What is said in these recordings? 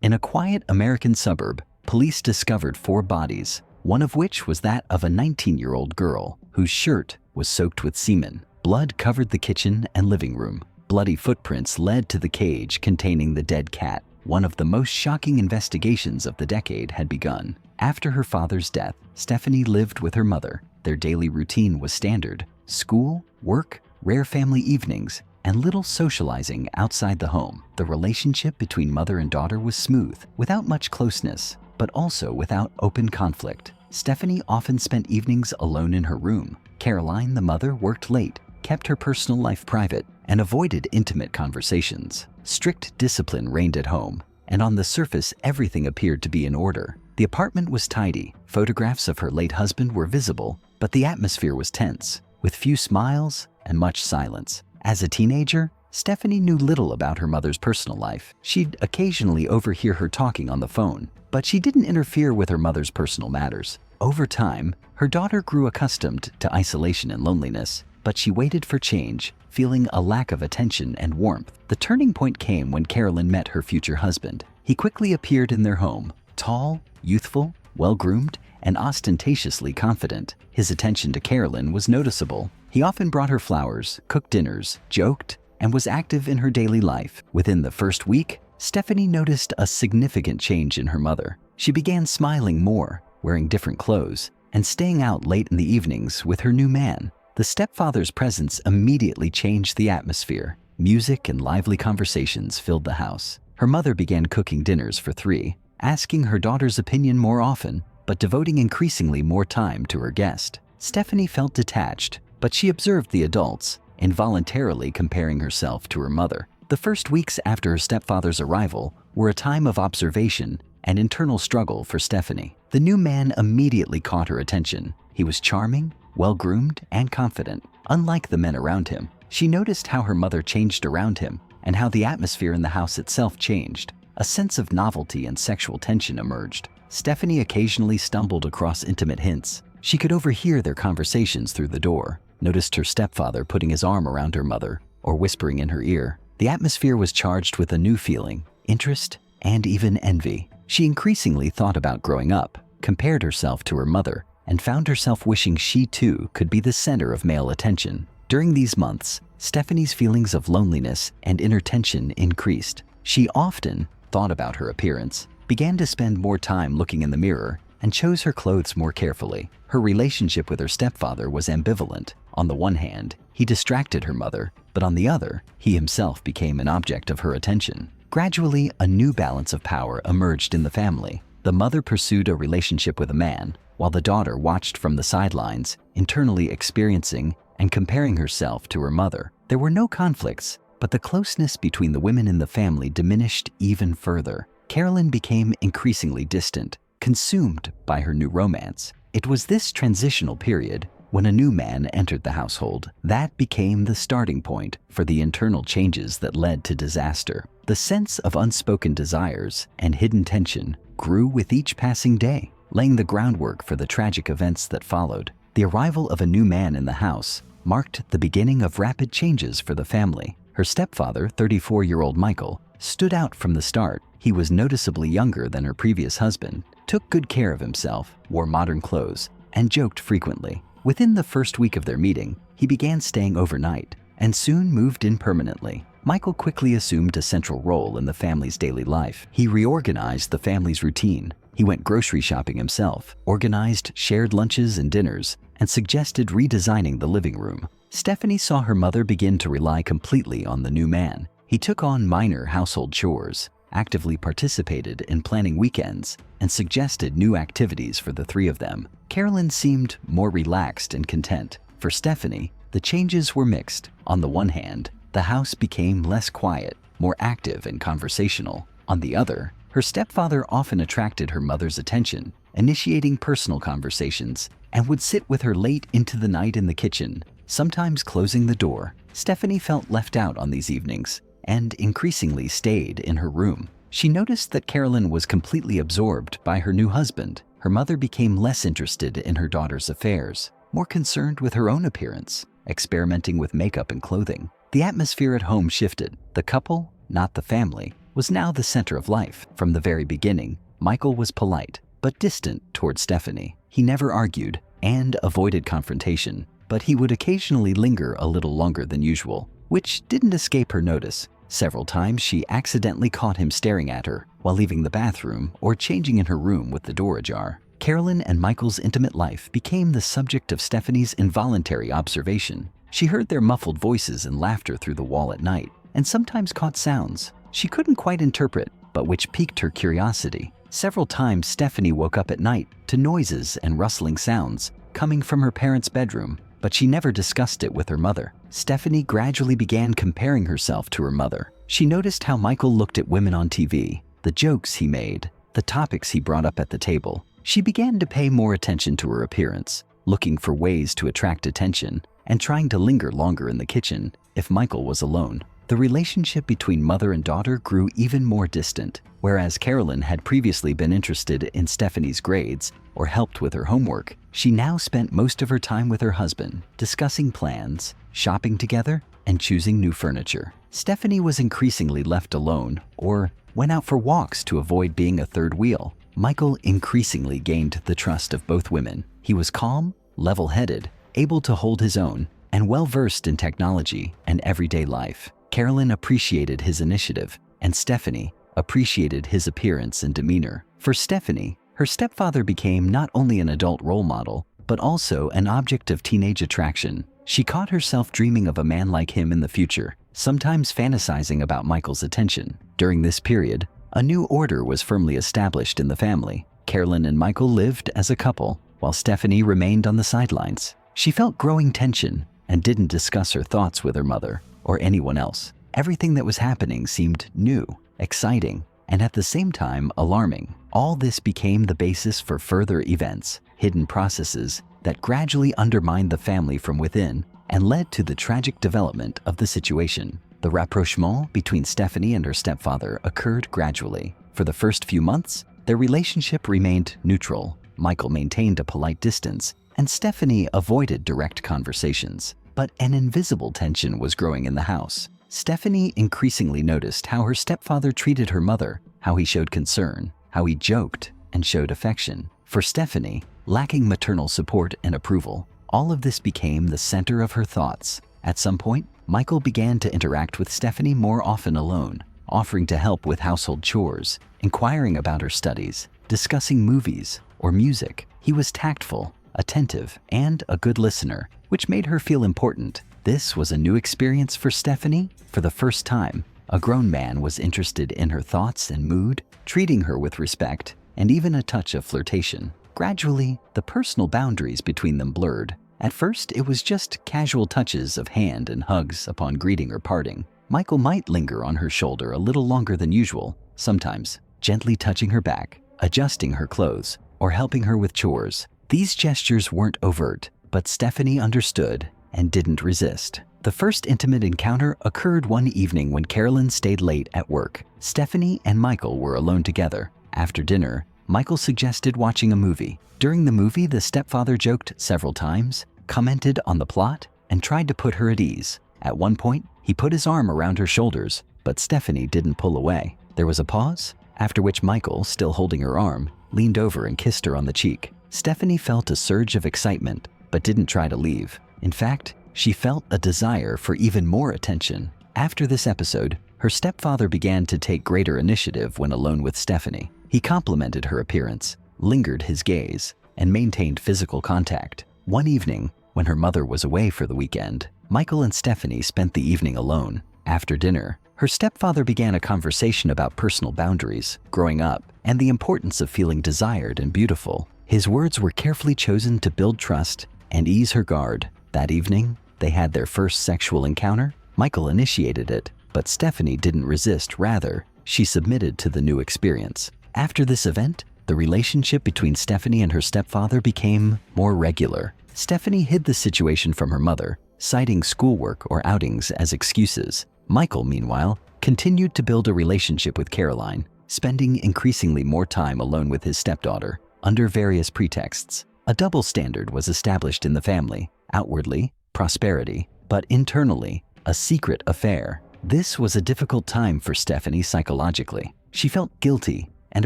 In a quiet American suburb, police discovered 4 bodies, one of which was that of a 19-year-old girl whose shirt was soaked with semen. Blood covered the kitchen and living room. Bloody footprints led to the cage containing the dead cat. One of the most shocking investigations of the decade had begun. After her father's death, Stephanie lived with her mother. Their daily routine was standard: school, work, rare family evenings, and little socializing outside the home. The relationship between mother and daughter was smooth, without much closeness, but also without open conflict. Stephanie often spent evenings alone in her room. Caroline, the mother, worked late, kept her personal life private, and avoided intimate conversations. Strict discipline reigned at home, and on the surface everything appeared to be in order. The apartment was tidy, photographs of her late husband were visible, but the atmosphere was tense, with few smiles and much silence. As a teenager, Stephanie knew little about her mother's personal life. She'd occasionally overhear her talking on the phone, but she didn't interfere with her mother's personal matters. Over time, her daughter grew accustomed to isolation and loneliness, but she waited for change, feeling a lack of attention and warmth. The turning point came when Carolyn met her future husband. He quickly appeared in their home, tall, youthful, well-groomed, and ostentatiously confident. His attention to Carolyn was noticeable. He often brought her flowers, cooked dinners, joked, and was active in her daily life. Within the first week, Stephanie noticed a significant change in her mother. She began smiling more, wearing different clothes, and staying out late in the evenings with her new man. The stepfather's presence immediately changed the atmosphere. Music and lively conversations filled the house. Her mother began cooking dinners for 3, asking her daughter's opinion more often, but devoting increasingly more time to her guest. Stephanie felt detached, but she observed the adults, involuntarily comparing herself to her mother. The first weeks after her stepfather's arrival were a time of observation and internal struggle for Stephanie. The new man immediately caught her attention. He was charming, well-groomed, and confident. Unlike the men around him, she noticed how her mother changed around him and how the atmosphere in the house itself changed. A sense of novelty and sexual tension emerged. Stephanie occasionally stumbled across intimate hints. She could overhear their conversations through the door, noticed her stepfather putting his arm around her mother or whispering in her ear. The atmosphere was charged with a new feeling, interest, and even envy. She increasingly thought about growing up, compared herself to her mother, and found herself wishing she too could be the center of male attention. During these months, Stephanie's feelings of loneliness and inner tension increased. She often thought about her appearance, began to spend more time looking in the mirror, and chose her clothes more carefully. Her relationship with her stepfather was ambivalent. On the one hand, he distracted her mother, but on the other, he himself became an object of her attention. Gradually, a new balance of power emerged in the family. The mother pursued a relationship with a man, while the daughter watched from the sidelines, internally experiencing and comparing herself to her mother. There were no conflicts, but the closeness between the women in the family diminished even further. Carolyn became increasingly distant, consumed by her new romance. It was this transitional period when a new man entered the household that became the starting point for the internal changes that led to disaster. The sense of unspoken desires and hidden tension grew with each passing day, laying the groundwork for the tragic events that followed. The arrival of a new man in the house marked the beginning of rapid changes for the family. Her stepfather, 34-year-old Michael, stood out from the start. He was noticeably younger than her previous husband, took good care of himself, wore modern clothes, and joked frequently. Within the first week of their meeting, he began staying overnight and soon moved in permanently. Michael quickly assumed a central role in the family's daily life. He reorganized the family's routine. He went grocery shopping himself, organized shared lunches and dinners, and suggested redesigning the living room. Stephanie saw her mother begin to rely completely on the new man. He took on minor household chores, actively participated in planning weekends, and suggested new activities for the 3 of them. Carolyn seemed more relaxed and content. For Stephanie, the changes were mixed. On the one hand, the house became less quiet, more active and conversational. On the other, her stepfather often attracted her mother's attention, initiating personal conversations, and would sit with her late into the night in the kitchen, sometimes closing the door. Stephanie felt left out on these evenings and increasingly stayed in her room. She noticed that Carolyn was completely absorbed by her new husband. Her mother became less interested in her daughter's affairs, more concerned with her own appearance, experimenting with makeup and clothing. The atmosphere at home shifted. The couple, not the family, was now the center of life. From the very beginning, Michael was polite but distant toward Stephanie. He never argued and avoided confrontation, but he would occasionally linger a little longer than usual, which didn't escape her notice. Several times she accidentally caught him staring at her while leaving the bathroom or changing in her room with the door ajar. Carolyn and Michael's intimate life became the subject of Stephanie's involuntary observation. She heard their muffled voices and laughter through the wall at night, and sometimes caught sounds she couldn't quite interpret, but which piqued her curiosity. Several times Stephanie woke up at night to noises and rustling sounds coming from her parents' bedroom, but she never discussed it with her mother. Stephanie gradually began comparing herself to her mother. She noticed how Michael looked at women on TV, the jokes he made, the topics he brought up at the table. She began to pay more attention to her appearance, looking for ways to attract attention and trying to linger longer in the kitchen if Michael was alone. The relationship between mother and daughter grew even more distant. Whereas Carolyn had previously been interested in Stephanie's grades or helped with her homework, she now spent most of her time with her husband, discussing plans, shopping together, and choosing new furniture. Stephanie was increasingly left alone or went out for walks to avoid being a third wheel. Michael increasingly gained the trust of both women. He was calm, level-headed, able to hold his own, and well-versed in technology and everyday life. Carolyn appreciated his initiative, and Stephanie appreciated his appearance and demeanor. For Stephanie, her stepfather became not only an adult role model, but also an object of teenage attraction. She caught herself dreaming of a man like him in the future, sometimes fantasizing about Michael's attention. During this period, a new order was firmly established in the family. Carolyn and Michael lived as a couple, while Stephanie remained on the sidelines. She felt growing tension and didn't discuss her thoughts with her mother or anyone else. Everything that was happening seemed new, exciting, and at the same time alarming. All this became the basis for further events, hidden processes that gradually undermined the family from within and led to the tragic development of the situation. The rapprochement between Stephanie and her stepfather occurred gradually. For the first few months, their relationship remained neutral. Michael maintained a polite distance, and Stephanie avoided direct conversations. But an invisible tension was growing in the house. Stephanie increasingly noticed how her stepfather treated her mother, how he showed concern, how he joked and showed affection. For Stephanie, lacking maternal support and approval, all of this became the center of her thoughts. At some point, Michael began to interact with Stephanie more often alone, offering to help with household chores, inquiring about her studies, discussing movies or music. He was tactful, attentive, and a good listener, which made her feel important. This was a new experience for Stephanie. For the first time, a grown man was interested in her thoughts and mood, treating her with respect and even a touch of flirtation. Gradually, the personal boundaries between them blurred. At first, it was just casual touches of hand and hugs upon greeting or parting. Michael might linger on her shoulder a little longer than usual, sometimes gently touching her back, adjusting her clothes, or helping her with chores. These gestures weren't overt, but Stephanie understood and didn't resist. The first intimate encounter occurred one evening when Carolyn stayed late at work. Stephanie and Michael were alone together. After dinner, Michael suggested watching a movie. During the movie, the stepfather joked several times, commented on the plot, and tried to put her at ease. At one point, he put his arm around her shoulders, but Stephanie didn't pull away. There was a pause, after which Michael, still holding her arm, leaned over and kissed her on the cheek. Stephanie felt a surge of excitement, but didn't try to leave. In fact, she felt a desire for even more attention. After this episode, her stepfather began to take greater initiative when alone with Stephanie. He complimented her appearance, lingered his gaze, and maintained physical contact. One evening, when her mother was away for the weekend, Michael and Stephanie spent the evening alone. After dinner, her stepfather began a conversation about personal boundaries, growing up, and the importance of feeling desired and beautiful. His words were carefully chosen to build trust and ease her guard. That evening, they had their first sexual encounter. Michael initiated it, but Stephanie didn't resist. Rather, she submitted to the new experience. After this event, the relationship between Stephanie and her stepfather became more regular. Stephanie hid the situation from her mother, citing schoolwork or outings as excuses. Michael, meanwhile, continued to build a relationship with Caroline, spending increasingly more time alone with his stepdaughter. Under various pretexts, a double standard was established in the family. Outwardly, prosperity, but internally, a secret affair. This was a difficult time for Stephanie psychologically. She felt guilty and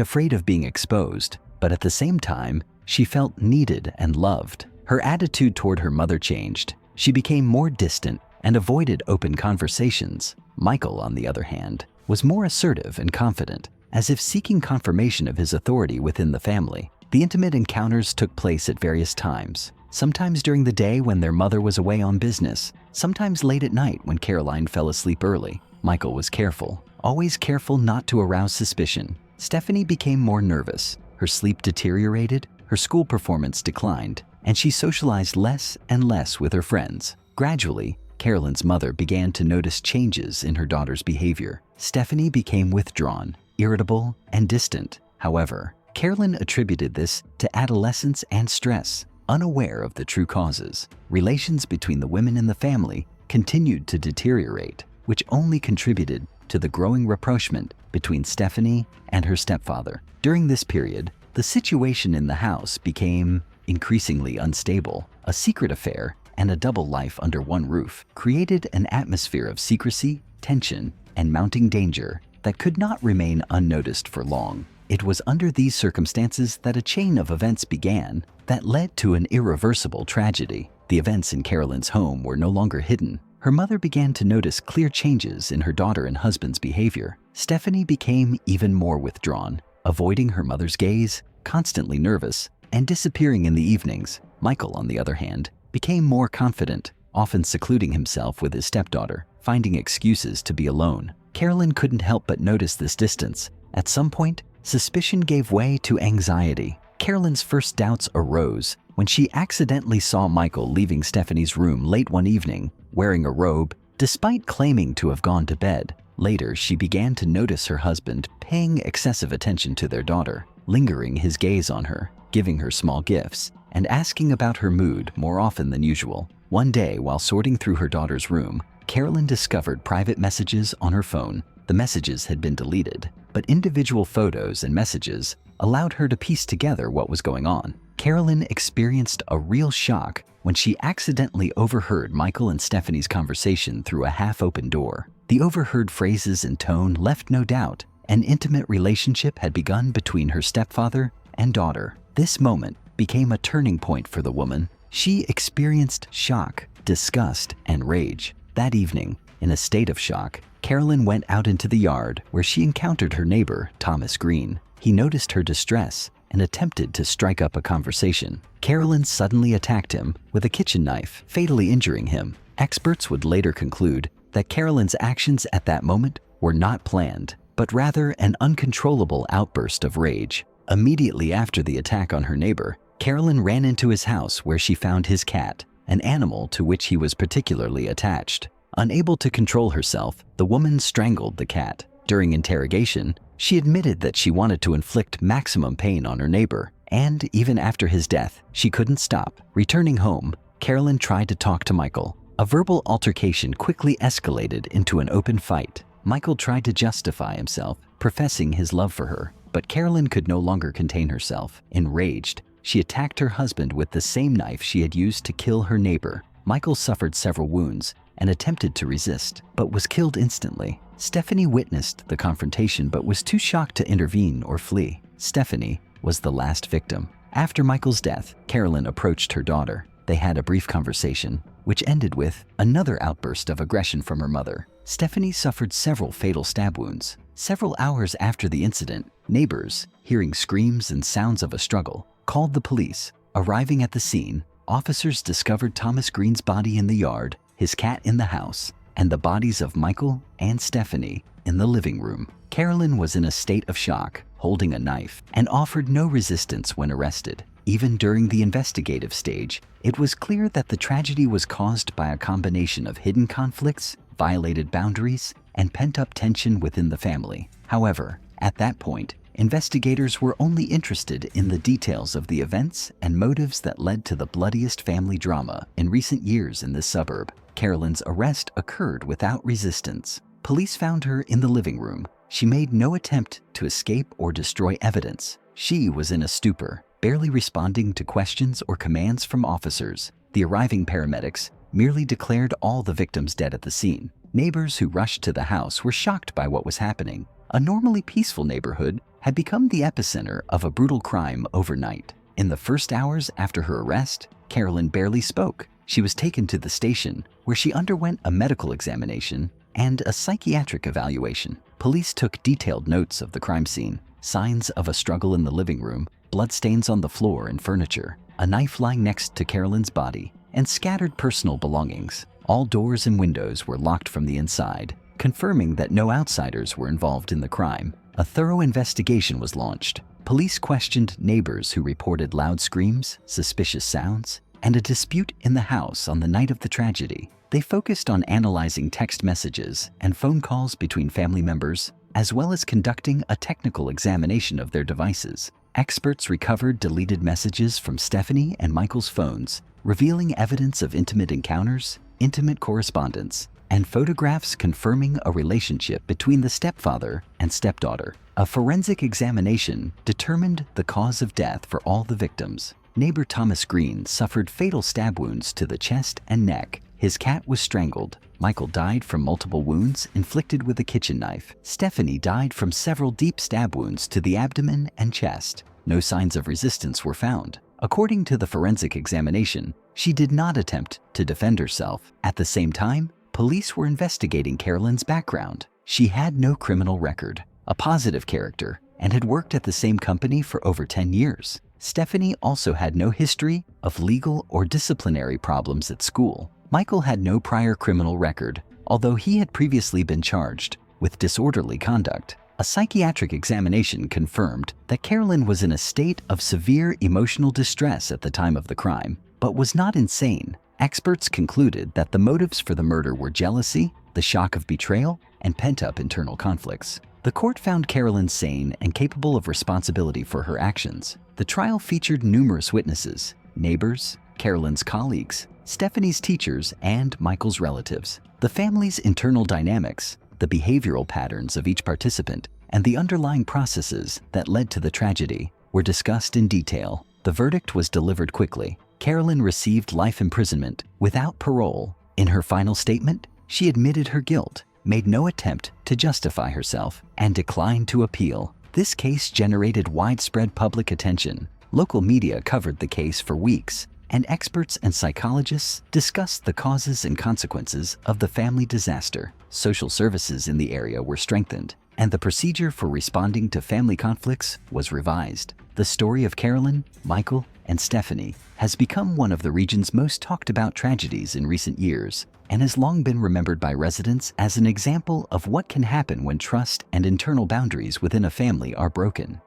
afraid of being exposed, but at the same time, she felt needed and loved. Her attitude toward her mother changed. She became more distant and avoided open conversations. Michael, on the other hand, was more assertive and confident, as if seeking confirmation of his authority within the family. The intimate encounters took place at various times, sometimes during the day when their mother was away on business, sometimes late at night when Caroline fell asleep early. Michael was careful, always careful not to arouse suspicion. Stephanie became more nervous. Her sleep deteriorated, her school performance declined, and she socialized less and less with her friends. Gradually, Carolyn's mother began to notice changes in her daughter's behavior. Stephanie became withdrawn, irritable, and distant. However, Carolyn attributed this to adolescence and stress, unaware of the true causes. Relations between the women in the family continued to deteriorate, which only contributed to the growing rapprochement between Stephanie and her stepfather. During this period, the situation in the house became increasingly unstable. A secret affair and a double life under one roof created an atmosphere of secrecy, tension, and mounting danger that could not remain unnoticed for long. It was under these circumstances that a chain of events began that led to an irreversible tragedy. The events in Carolyn's home were no longer hidden. Her mother began to notice clear changes in her daughter and husband's behavior. Stephanie became even more withdrawn, avoiding her mother's gaze, constantly nervous, and disappearing in the evenings. Michael, on the other hand, became more confident, often secluding himself with his stepdaughter, finding excuses to be alone. Carolyn couldn't help but notice this distance. At some point, suspicion gave way to anxiety. Carolyn's first doubts arose when she accidentally saw Michael leaving Stephanie's room late one evening, wearing a robe, despite claiming to have gone to bed. Later, she began to notice her husband paying excessive attention to their daughter, lingering his gaze on her, giving her small gifts, and asking about her mood more often than usual. One day, while sorting through her daughter's room, Carolyn discovered private messages on her phone. The messages had been deleted, but individual photos and messages allowed her to piece together what was going on. Carolyn experienced a real shock when she accidentally overheard Michael and Stephanie's conversation through a half-open door. The overheard phrases and tone left no doubt an intimate relationship had begun between her stepfather and daughter. This moment became a turning point for the woman. She experienced shock, disgust, and rage. That evening, in a state of shock, Carolyn went out into the yard where she encountered her neighbor, Thomas Green. He noticed her distress and attempted to strike up a conversation. Carolyn suddenly attacked him with a kitchen knife, fatally injuring him. Experts would later conclude that Carolyn's actions at that moment were not planned, but rather an uncontrollable outburst of rage. Immediately after the attack on her neighbor, Carolyn ran into his house where she found his cat, an animal to which he was particularly attached. Unable to control herself, the woman strangled the cat. During interrogation, she admitted that she wanted to inflict maximum pain on her neighbor, and even after his death, she couldn't stop. Returning home, Carolyn tried to talk to Michael. A verbal altercation quickly escalated into an open fight. Michael tried to justify himself, professing his love for her, but Carolyn could no longer contain herself. Enraged, she attacked her husband with the same knife she had used to kill her neighbor. Michael suffered several wounds and attempted to resist, but was killed instantly. Stephanie witnessed the confrontation but was too shocked to intervene or flee. Stephanie was the last victim. After Michael's death, Carolyn approached her daughter. They had a brief conversation, which ended with another outburst of aggression from her mother. Stephanie suffered several fatal stab wounds. Several hours after the incident, neighbors, hearing screams and sounds of a struggle, called the police. Arriving at the scene, officers discovered Thomas Green's body in the yard, his cat in the house, and the bodies of Michael and Stephanie in the living room. Carolyn was in a state of shock, holding a knife, and offered no resistance when arrested. Even during the investigative stage, it was clear that the tragedy was caused by a combination of hidden conflicts, violated boundaries, and pent-up tension within the family. However, at that point, investigators were only interested in the details of the events and motives that led to the bloodiest family drama in recent years in this suburb. Carolyn's arrest occurred without resistance. Police found her in the living room. She made no attempt to escape or destroy evidence. She was in a stupor, barely responding to questions or commands from officers. The arriving paramedics merely declared all the victims dead at the scene. Neighbors who rushed to the house were shocked by what was happening. A normally peaceful neighborhood had become the epicenter of a brutal crime overnight. In the first hours after her arrest, Carolyn barely spoke. She was taken to the station, where she underwent a medical examination and a psychiatric evaluation. Police took detailed notes of the crime scene, signs of a struggle in the living room, bloodstains on the floor and furniture, a knife lying next to Carolyn's body, and scattered personal belongings. All doors and windows were locked from the inside, confirming that no outsiders were involved in the crime. A thorough investigation was launched. Police questioned neighbors who reported loud screams, suspicious sounds, and a dispute in the house on the night of the tragedy. They focused on analyzing text messages and phone calls between family members, as well as conducting a technical examination of their devices. Experts recovered deleted messages from Stephanie and Michael's phones, revealing evidence of intimate encounters, intimate correspondence, and photographs confirming a relationship between the stepfather and stepdaughter. A forensic examination determined the cause of death for all the victims. Neighbor Thomas Green suffered fatal stab wounds to the chest and neck. His cat was strangled. Michael died from multiple wounds inflicted with a kitchen knife. Stephanie died from several deep stab wounds to the abdomen and chest. No signs of resistance were found. According to the forensic examination, she did not attempt to defend herself. At the same time, police were investigating Carolyn's background. She had no criminal record, a positive character, and had worked at the same company for over 10 years. Stephanie also had no history of legal or disciplinary problems at school. Michael had no prior criminal record, although he had previously been charged with disorderly conduct. A psychiatric examination confirmed that Carolyn was in a state of severe emotional distress at the time of the crime, but was not insane. Experts concluded that the motives for the murder were jealousy, the shock of betrayal, and pent-up internal conflicts. The court found Carolyn sane and capable of responsibility for her actions. The trial featured numerous witnesses, neighbors, Carolyn's colleagues, Stephanie's teachers, and Michael's relatives. The family's internal dynamics, the behavioral patterns of each participant, and the underlying processes that led to the tragedy were discussed in detail. The verdict was delivered quickly. Carolyn received life imprisonment without parole. In her final statement, she admitted her guilt, made no attempt to justify herself, and declined to appeal. This case generated widespread public attention. Local media covered the case for weeks, and experts and psychologists discussed the causes and consequences of the family disaster. Social services in the area were strengthened, and the procedure for responding to family conflicts was revised. The story of Carolyn, Michael, and Stephanie has become one of the region's most talked about tragedies in recent years, and has long been remembered by residents as an example of what can happen when trust and internal boundaries within a family are broken.